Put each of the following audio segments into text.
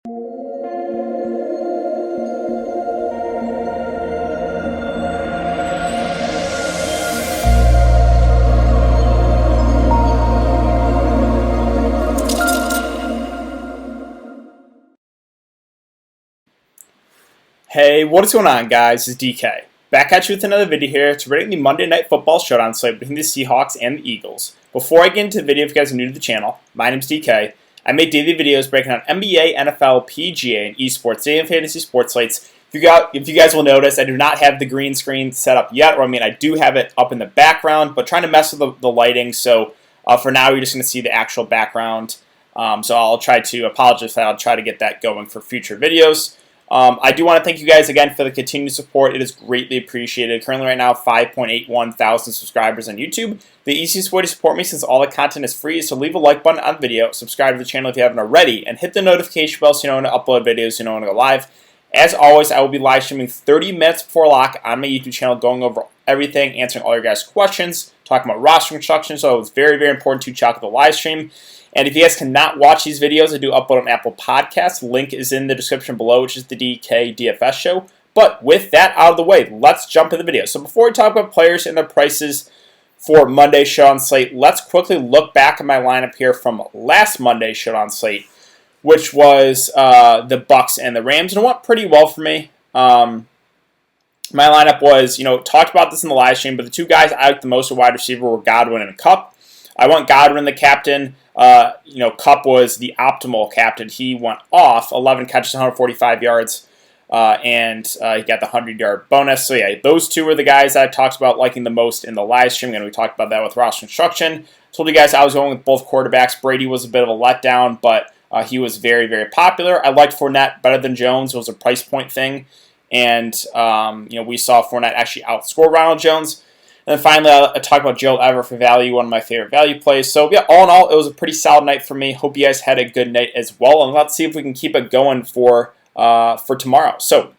Hey, what is going on, guys? It's DK. Back at you with another video here to predict the Monday Night Football Showdown slate between the Seahawks and the Eagles. Before I get into the video, if you guys are new to the channel, my name is DK. I make daily videos breaking down NBA, NFL, PGA, and esports, daily and fantasy sports slates. If you guys will notice, I do not have the green screen set up yet, or I do have it up in the background, but trying to mess with the lighting, so for now you're just going to see the actual background. So I'll try to apologize for that. I'll try to get that going for future videos. I do want to thank you guys again for the continued support. It is greatly appreciated. Currently right now, 5.81 thousand subscribers on YouTube. The easiest way to support me, since all the content is free, is to leave a like button on the video, subscribe to the channel if you haven't already, and hit the notification bell so you know when to upload videos, so you know when to go live. As always, I will be live streaming 30 minutes before lock on my YouTube channel, going over everything, answering all your guys' questions, talking about roster construction, so it's very, very important to check out the live stream. And if you guys cannot watch these videos, I do upload on Apple Podcasts. Link is in the description below, which is the DK DFS show. But with that out of the way, let's jump into the video. So before we talk about players and their prices for Monday's Showdown slate, let's quickly look back at my lineup here from last Monday's Showdown slate, which was the Bucks and the Rams, and it went pretty well for me. My lineup was, talked about this in the live stream, but the two guys I liked the most at wide receiver were Godwin and Kupp. I want Godwin the captain. Kupp was the optimal captain. He went off 11 catches, 145 yards, and he got the 100-yard bonus. So yeah, those two were the guys I talked about liking the most in the live stream, and we talked about that with roster construction. Told you guys I was going with both quarterbacks. Brady was a bit of a letdown, but he was very, very popular. I liked Fournette better than Jones. It was a price point thing, and we saw Fournette actually outscore Ronald Jones. And then finally, I talked about Gerald Everett for value, one of my favorite value plays. So yeah, all in all, it was a pretty solid night for me. Hope you guys had a good night as well, and let's see if we can keep it going for tomorrow. So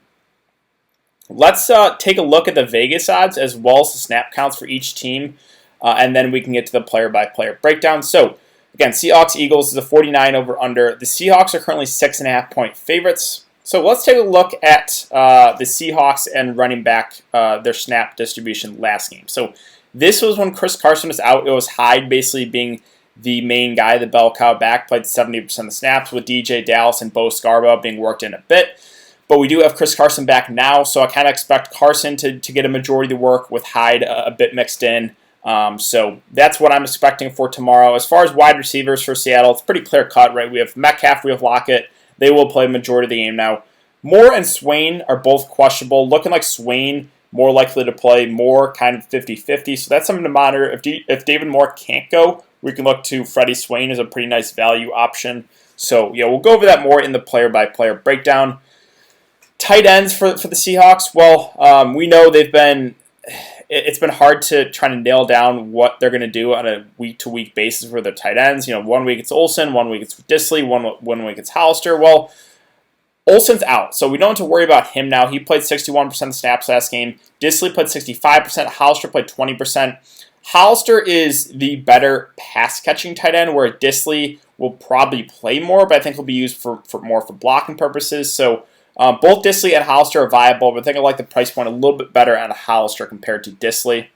let's take a look at the Vegas odds as well as the snap counts for each team, and then we can get to the player-by-player breakdown. So again, Seahawks Eagles is a 49 over under. The Seahawks are currently 6.5-point favorites. So let's take a look at the Seahawks and running back, their snap distribution last game. So this was when Chris Carson was out. It was Hyde basically being the main guy, the bell cow back, played 70% of the snaps, with DJ Dallas and Bo Scarborough being worked in a bit. But we do have Chris Carson back now, so I kind of expect Carson to get a majority of the work with Hyde a bit mixed in. So that's what I'm expecting for tomorrow. As far as wide receivers for Seattle, it's pretty clear cut, right? We have Metcalf, we have Lockett. They will play the majority of the game now. Moore and Swain are both questionable. Looking like Swain more likely to play, Moore kind of 50-50. So that's something to monitor. If David Moore can't go, we can look to Freddie Swain as a pretty nice value option. So yeah, we'll go over that more in the player-by-player breakdown. Tight ends for the Seahawks. Well, we know it's been hard to try to nail down what they're going to do on a week-to-week basis for their tight ends. 1 week it's Olsen, 1 week it's Disley, one week it's Hollister. Well, Olsen's out, so we don't have to worry about him now. He played 61% of snaps last game. Disley played 65%. Hollister played 20%. Hollister is the better pass-catching tight end, where Disley will probably play more, but I think he'll be used for more for blocking purposes. So both Disley and Hollister are viable, but I think I like the price point a little bit better on Hollister compared to Disley.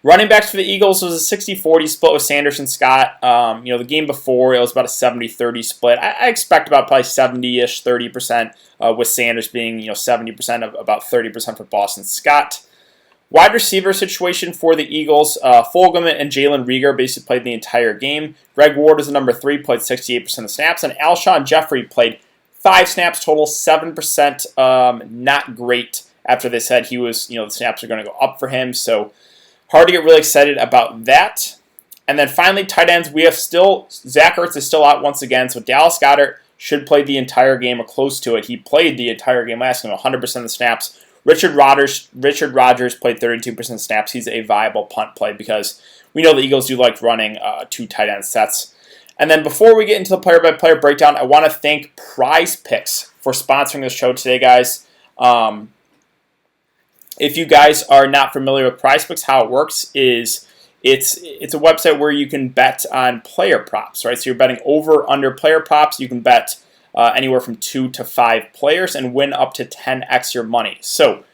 Running backs for the Eagles was a 60-40 split with Sanders and Scott. The game before, it was about a 70-30 split. I expect about probably 70-ish, 30%, with Sanders being 70% of about 30% for Boston Scott. Wide receiver situation for the Eagles, Fulgham and Jalen Reagor basically played the entire game. Greg Ward was the number 3, played 68% of snaps, and Alshon Jeffrey played 5 snaps total, 7%. Not great after they said he was, the snaps are going to go up for him, so hard to get really excited about that. And then finally, tight ends, we have Zach Ertz is still out once again, so Dallas Goedert should play the entire game or close to it. He played the entire game last game, 100% of the snaps. Richard Rodgers played 32% of snaps. He's a viable punt play because we know the Eagles do like running 2 tight end sets. And then before we get into the player-by-player breakdown, I want to thank PrizePicks for sponsoring this show today, guys. If you guys are not familiar with PrizePicks, how it works is It's a website where you can bet on player props, right? So you're betting over under player props. You can bet anywhere from 2 to 5 players and win up to 10x your money. So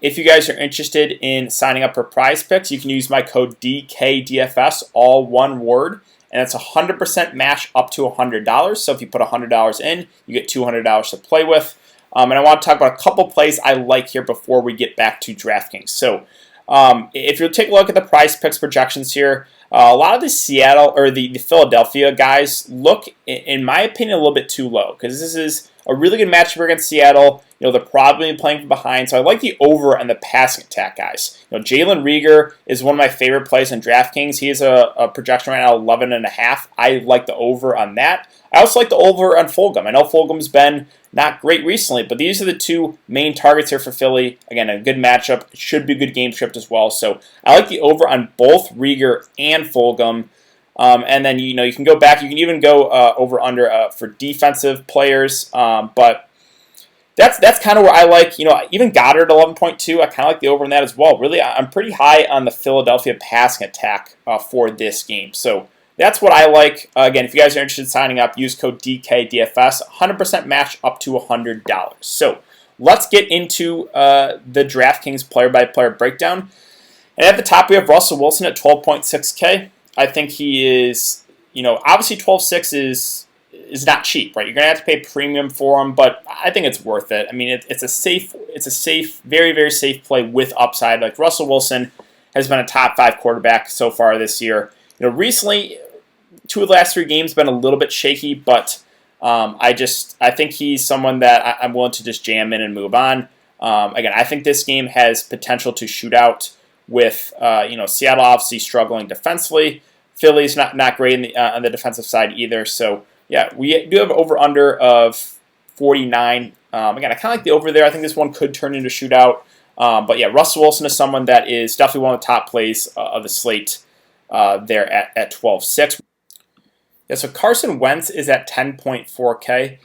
if you guys are interested in signing up for PrizePicks, you can use my code DKDFS, all one word, and it's 100% match up to $100. So if you put $100 in, you get $200 to play with. And I want to talk about a couple plays I like here before we get back to Draftkings. So if you take a look at the PrizePicks projections here, a lot of the Seattle or the Philadelphia guys look, in my opinion, a little bit too low because this is a really good matchup against Seattle. They're probably playing from behind, so I like the over and the passing attack guys. Jalen Reagor is one of my favorite plays in DraftKings. He has a projection right now, 11.5. I like the over on that. I also like the over on Fulgham. I know Fulgham's been not great recently, but these are the two main targets here for Philly. Again, a good matchup. It should be a good game script as well. So I like the over on both Reagor and Fulgham. And then you can go back. You can even go over under for defensive players. But that's kind of where I like. Even Goddard 11.2. I kind of like the over in that as well. Really, I'm pretty high on the Philadelphia passing attack for this game. So that's what I like. Again, if you guys are interested in signing up, use code DKDFS. 100% match up to $100. So let's get into the DraftKings player-by-player breakdown. And at the top, we have Russell Wilson at 12.6K. I think he is, obviously 12.6 is not cheap, right? You're going to have to pay premium for him, but I think it's worth it. I mean, it's a safe, very, very safe play with upside. Like Russell Wilson has been a top 5 quarterback so far this year. Recently, 2 of the last 3 games have been a little bit shaky, but I think he's someone that I'm willing to just jam in and move on. Again, I think this game has potential to shoot out with Seattle obviously struggling defensively. Philly's not great on the defensive side either. So yeah, we do have over under of 49. Again, I kind of like the over there. I think this one could turn into a shootout. But yeah, Russell Wilson is someone that is definitely one of the top plays of the slate there at 12.6. Yeah, so Carson Wentz is at 10.4K.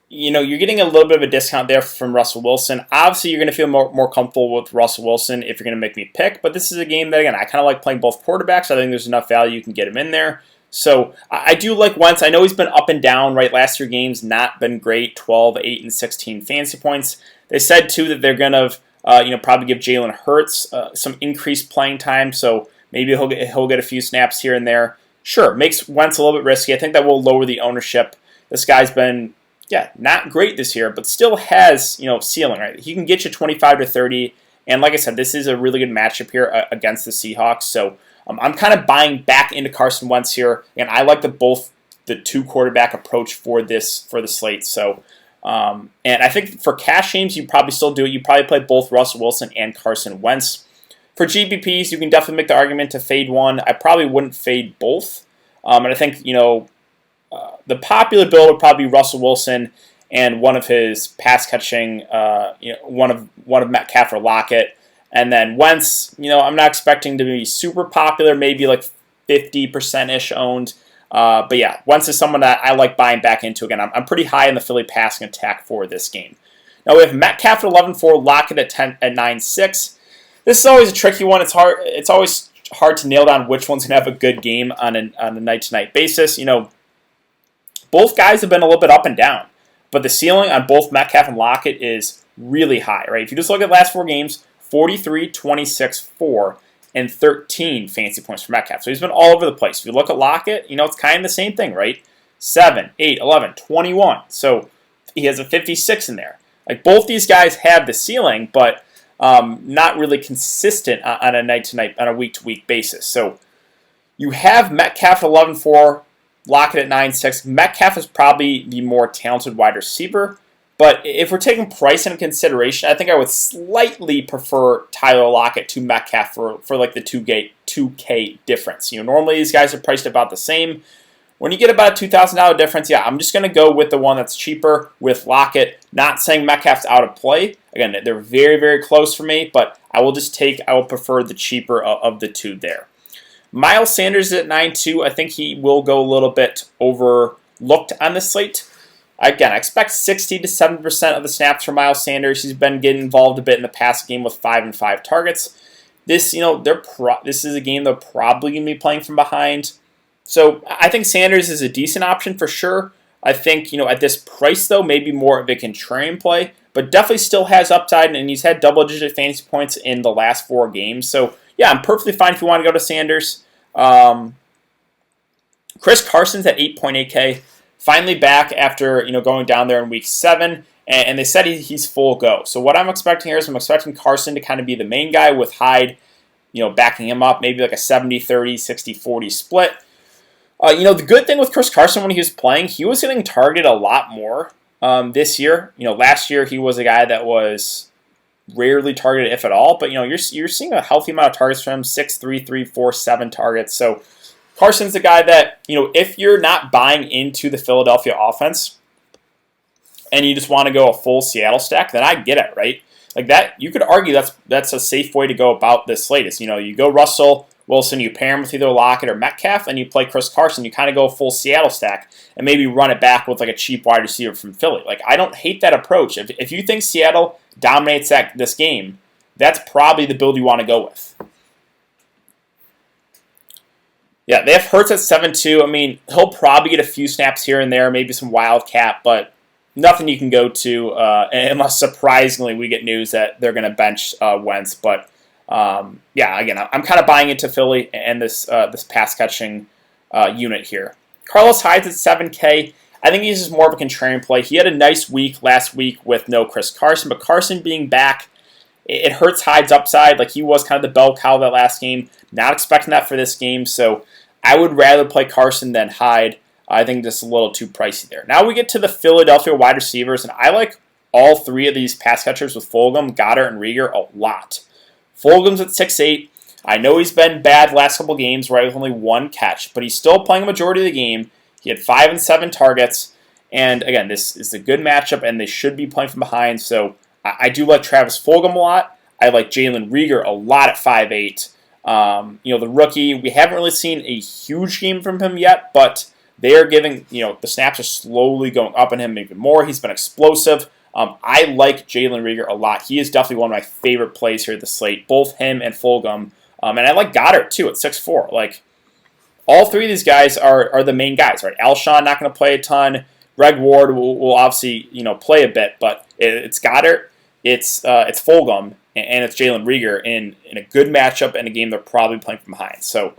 You're getting a little bit of a discount there from Russell Wilson. Obviously, you're going to feel more comfortable with Russell Wilson if you're going to make me pick. But this is a game that, again, I kind of like playing both quarterbacks. I think there's enough value you can get him in there. So I do like Wentz. I know he's been up and down, right? Last 3 games, not been great. 12, 8, and 16 fantasy points. They said, too, that they're going to probably give Jalen Hurts some increased playing time. So maybe he'll get a few snaps here and there. Sure, makes Wentz a little bit risky. I think that will lower the ownership. This guy's been, not great this year, but still has, ceiling, right? He can get you 25 to 30. And like I said, this is a really good matchup here against the Seahawks. So I'm kind of buying back into Carson Wentz here. And I like the 2 quarterback approach for the slate. So, and I think for cash games, you probably still do it. You probably play both Russell Wilson and Carson Wentz. For GPPs, you can definitely make the argument to fade one. I probably wouldn't fade both. And I think, the popular build would probably be Russell Wilson and one of his pass catching, one of Metcalf or Lockett. And then Wentz, I'm not expecting to be super popular, maybe like 50%-ish owned. But yeah, Wentz is someone that I like buying back into. Again, I'm pretty high in the Philly passing attack for this game. Now we have Metcalf at 11.4, Lockett at 9.6. This is always a tricky one. It's always hard to nail down which one's going to have a good game on a night-to-night basis. Both guys have been a little bit up and down, but the ceiling on both Metcalf and Lockett is really high, right? If you just look at the last 4 games, 43, 26, 4, and 13 fantasy points for Metcalf. So he's been all over the place. If you look at Lockett, it's kind of the same thing, right? 7, 8, 11, 21. So he has a 56 in there. Like both these guys have the ceiling, but not really consistent on a night-to-night, on a week-to-week basis. So you have Metcalf at 11.4, Lockett at 9.6. Metcalf is probably the more talented wide receiver, but if we're taking price into consideration, I think I would slightly prefer Tyler Lockett to Metcalf for like the 2K difference. Normally these guys are priced about the same. When you get about a $2,000 difference, I'm just going to go with the one that's cheaper with Lockett. Not saying Metcalf's out of play. Again, they're very, very close for me, but I will prefer the cheaper of the 2 there. Miles Sanders is at 9.2. I think he will go a little bit overlooked on the slate. Again, I expect 60 to 70% of the snaps for Miles Sanders. He's been getting involved a bit in the past game with 5 and 5 targets. This, this is a game they're probably going to be playing from behind. So I think Sanders is a decent option for sure. I think, at this price, though, maybe more of a contrarian play, but definitely still has upside, and he's had double-digit fantasy points in the last 4 games. So, yeah, I'm perfectly fine if you want to go to Sanders. Chris Carson's at 8.8K, finally back after, going down there in Week 7, and they said he's full go. So what I'm expecting here is I'm expecting Carson to kind of be the main guy with Hyde, backing him up, maybe like a 70-30, 60-40 split. The good thing with Chris Carson when he was playing, he was getting targeted a lot more this year. Last year he was a guy that was rarely targeted, if at all. But, you're seeing a healthy amount of targets from him, 6, 3, 3, 4, 7 targets. So Carson's the guy that, if you're not buying into the Philadelphia offense and you just want to go a full Seattle stack, then I get it, right? Like that, you could argue that's a safe way to go about this slate. Is, you go Russell Wilson, you pair him with either Lockett or Metcalf, and you play Chris Carson. You kind of go a full Seattle stack and maybe run it back with like a cheap wide receiver from Philly. Like, I don't hate that approach. If you think Seattle dominates this game, that's probably the build you want to go with. Yeah, they have Hurts at 7-2. I mean, he'll probably get a few snaps here and there, maybe some wildcat, but nothing you can go to unless surprisingly we get news that they're going to bench Wentz. But yeah, again, I'm kind of buying into Philly and this pass catching unit here. Carlos Hyde's at 7K. I think he's just more of a contrarian play. He had a nice week last week with no Chris Carson, but Carson being back, it hurts Hyde's upside. Like, he was kind of the bell cow that last game. Not expecting that for this game, so I would rather play Carson than Hyde. I think this is a little too pricey there. Now we get to the Philadelphia wide receivers, and I like all 3 of these pass catchers with Fulgham, Goddard, and Rieger a lot. Fulgham's at 6'8". I know he's been bad last couple games, right, with only 1 catch, but he's still playing a majority of the game. He had 5 and 7 targets, and again, this is a good matchup, and they should be playing from behind, so I do like Travis Fulgham a lot. I like Jalen Rieger a lot at 5'8". The rookie, we haven't really seen a huge game from him yet, but they are giving, the snaps are slowly going up on him even more. He's been explosive. I like Jalen Rieger a lot. He is definitely one of my favorite plays here at the slate, both him and Fulgham. And I like Goddard, too, at 6'4". Like, all 3 of these guys are the main guys, right? Alshon not going to play a ton. Greg Ward will obviously, play a bit, but it's Goddard, it's Fulgham, and it's Jalen Rieger in a good matchup and a game they're probably playing from behind. So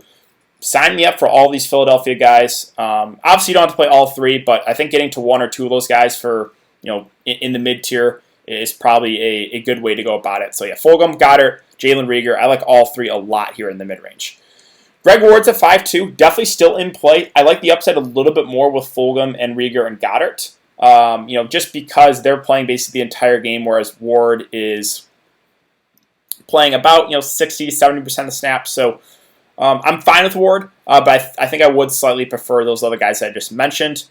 sign me up for all these Philadelphia guys. Obviously, you don't have to play all 3, but I think getting to 1 or 2 of those guys for, in the mid-tier is probably a good way to go about it. So yeah, Fulgham, Goddard, Jalen Rieger, I like all 3 a lot here in the mid-range. Greg Ward's at 5'2", definitely still in play. I like the upside a little bit more with Fulgham and Rieger and Goddard. Just because they're playing basically the entire game, whereas Ward is playing about 60 to 70% of the snaps. So I'm fine with Ward, but I think I would slightly prefer those other guys I just mentioned.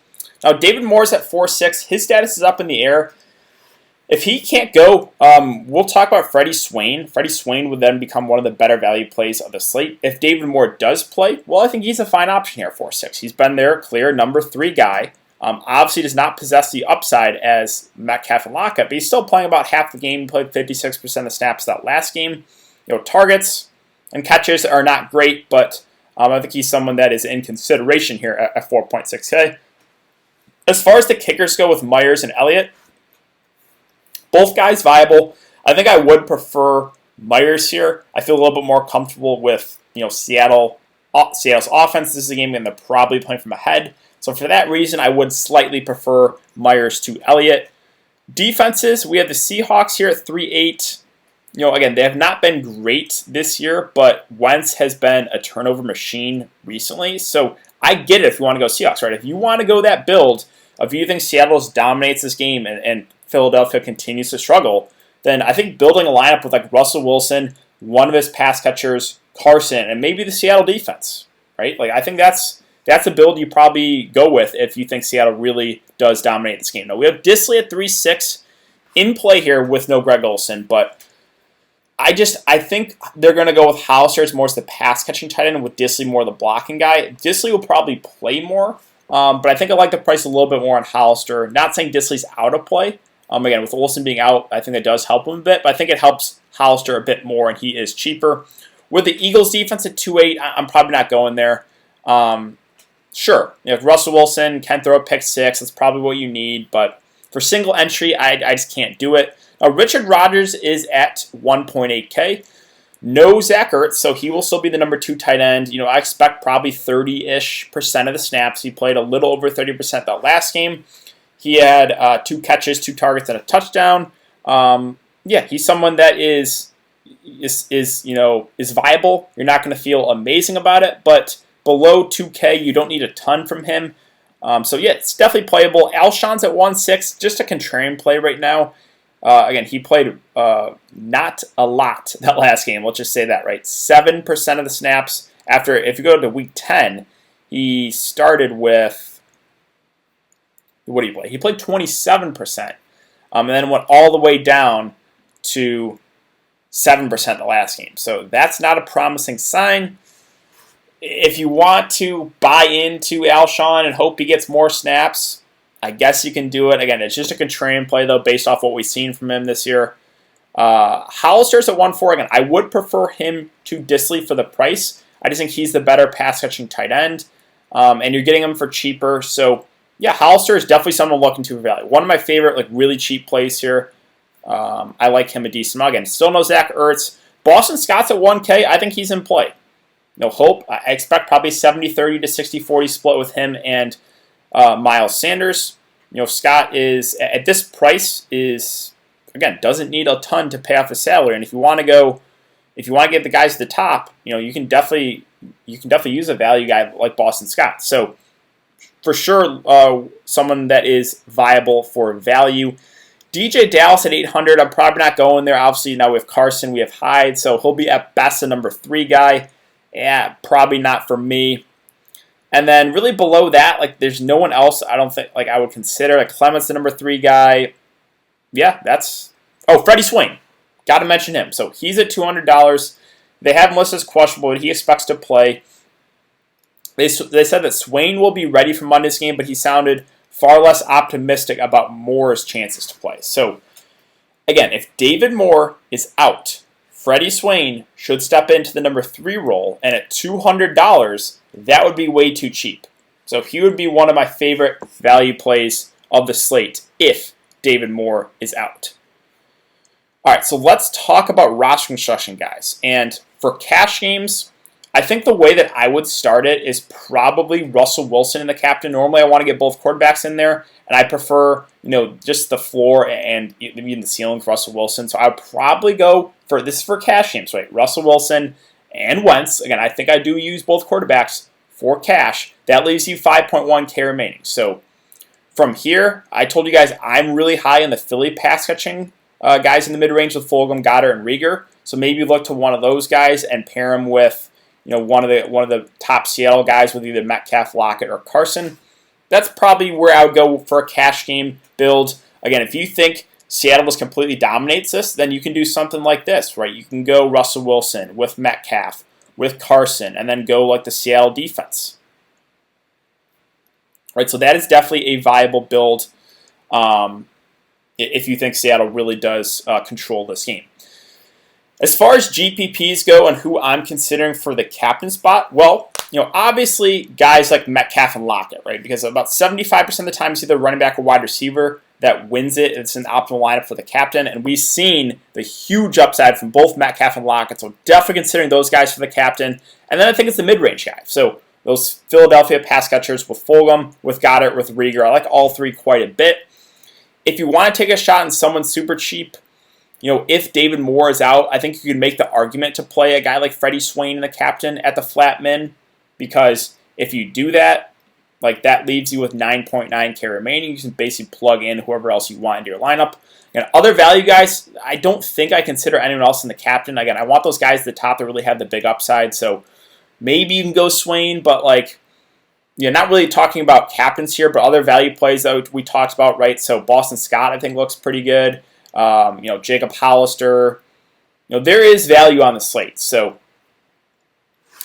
Now David Moore's at 4.6. His status is up in the air. If he can't go, we'll talk about Freddie Swain. Freddie Swain would then become one of the better value plays of the slate. If David Moore does play, well, I think he's a fine option here at 4.6. He's been their clear number 3 guy. Obviously does not possess the upside as Metcalf and Lockett, but he's still playing about half the game. He played 56% of the snaps that last game. Targets and catches are not great, but I think he's someone that is in consideration here at 4.6K. As far as the kickers go with Myers and Elliott, both guys viable. I think I would prefer Myers here. I feel a little bit more comfortable with Seattle's offense. This is a game that they're probably playing from ahead. So for that reason, I would slightly prefer Myers to Elliott. Defenses, we have the Seahawks here at 3.8. Again, they have not been great this year, but Wentz has been a turnover machine recently. So I get it if you want to go Seahawks, right? If you want to go that build, if you think Seattle dominates this game and Philadelphia continues to struggle, then I think building a lineup with like Russell Wilson, one of his pass catchers, Carson, and maybe the Seattle defense, right? Like, I think that's a build you probably go with if you think Seattle really does dominate this game. Now, we have Disley at 3.6 in play here with no Greg Olsen, but I think they're going to go with Hollister as more as the pass-catching tight end and with Disley more the blocking guy. Disley will probably play more, but I think I like the price a little bit more on Hollister. Not saying Disley's out of play, Again, with Olsen being out, I think that does help him a bit, but I think it helps Hollister a bit more, and he is cheaper. With the Eagles defense at 2.8, I'm probably not going there. Sure, if Russell Wilson can throw a pick six, that's probably what you need, but for single entry, I just can't do it. Now, Richard Rodgers is at 1.8K. No Zach Ertz, so he will still be the number 2 tight end. I expect probably 30-ish% of the snaps. He played a little over 30% that last game. He had 2 catches, 2 targets, and a touchdown. He's someone that is viable. You're not going to feel amazing about it, but below 2K, you don't need a ton from him. It's definitely playable. Alshon's at 1.6, just a contrarian play right now. Again, he played not a lot that last game. Let's just say that, right? 7% of the snaps. If you go to week 10, he started with, what did he play? He played 27%. And then went all the way down to 7% the last game. So that's not a promising sign. If you want to buy into Alshon and hope he gets more snaps, I guess you can do it. Again, it's just a contrarian play, though, based off what we've seen from him this year. Hollister's at 1.4. Again, I would prefer him to Disley for the price. I just think he's the better pass-catching tight end, and you're getting him for cheaper. So, Hollister is definitely someone looking to value. One of my favorite, really cheap plays here. I like him a decent amount. Again, still no Zach Ertz. Boston Scott's at 1K. I think he's in play. No hope. I expect probably 70-30 to 60-40 split with him and Miles Sanders. Scott is at this price doesn't need a ton to pay off his salary, and if you want to get the guys at the top, you can definitely use a value guy like Boston Scott. So for sure, someone that is viable for value. DJ Dallas at 800. I'm probably not going there. Obviously, now we have Carson, we have Hyde, so he'll be at best a number 3 guy. Yeah, probably not for me. And then really below that, there's no one else I don't think I would consider. Clement's the number 3 guy. Yeah, Freddie Swain. Got to mention him. So he's at $200. They have him listed as questionable, but he expects to play. They said that Swain will be ready for Monday's game, but he sounded far less optimistic about Moore's chances to play. So again, if David Moore is out, Freddie Swain should step into the number 3 role, and at $200, that would be way too cheap. So he would be one of my favorite value plays of the slate if David Moore is out. All right, so let's talk about roster construction, guys. And for cash games, I think the way that I would start it is probably Russell Wilson in the captain. Normally, I want to get both quarterbacks in there, and I prefer, just the floor and even the ceiling for Russell Wilson. So I would probably go for this is for cash games, right? Russell Wilson and Wentz. Again, I think I do use both quarterbacks for cash. That leaves you 5.1K remaining. So from here, I told you guys I'm really high in the Philly pass catching guys in the mid range with Fulgham, Goddard, and Rieger. So maybe look to one of those guys and pair him with one of the top Seattle guys with either Metcalf, Lockett, or Carson. That's probably where I would go for a cash game build. Again, if you think Seattle just completely dominates this, then you can do something like this, right? You can go Russell Wilson with Metcalf, with Carson, and then go the Seattle defense. Right, so that is definitely a viable build if you think Seattle really does control this game. As far as GPPs go and who I'm considering for the captain spot, well, obviously guys like Metcalf and Lockett, right? Because about 75% of the time, it's either running back or wide receiver that wins it. It's an optimal lineup for the captain, and we've seen the huge upside from both Metcalf and Lockett, so definitely considering those guys for the captain. And then I think it's the mid-range guy. So those Philadelphia pass catchers with Fulgham, with Goddard, with Rieger. I like all 3 quite a bit. If you want to take a shot on someone super cheap, if David Moore is out, I think you can make the argument to play a guy like Freddie Swain in the captain at the flat min, because if you do that, that leaves you with 9.9K remaining. You can basically plug in whoever else you want into your lineup. And other value guys, I don't think I consider anyone else in the captain. Again, I want those guys at the top that really have the big upside. So maybe you can go Swain, but not really talking about captains here, but other value plays that we talked about, right? So Boston Scott, I think, looks pretty good. Jacob Hollister. There is value on the slate. So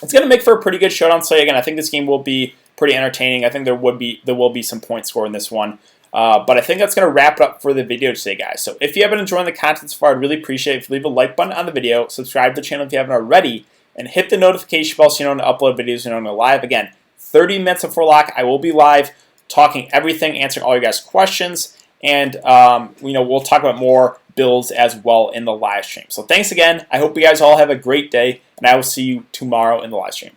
it's going to make for a pretty good showdown slate. Again, I think this game will be pretty entertaining. I think there will be some points scored in this one. But I think that's going to wrap it up for the video today, guys. So if you have been enjoying the content so far, I'd really appreciate it if you leave a like button on the video, subscribe to the channel if you haven't already, and hit the notification bell so you know when to upload videos and when I'm live. Again, 30 minutes before lock, I will be live talking everything, answering all your guys' questions, and we'll talk about more builds as well in the live stream. So thanks again. I hope you guys all have a great day, and I will see you tomorrow in the live stream.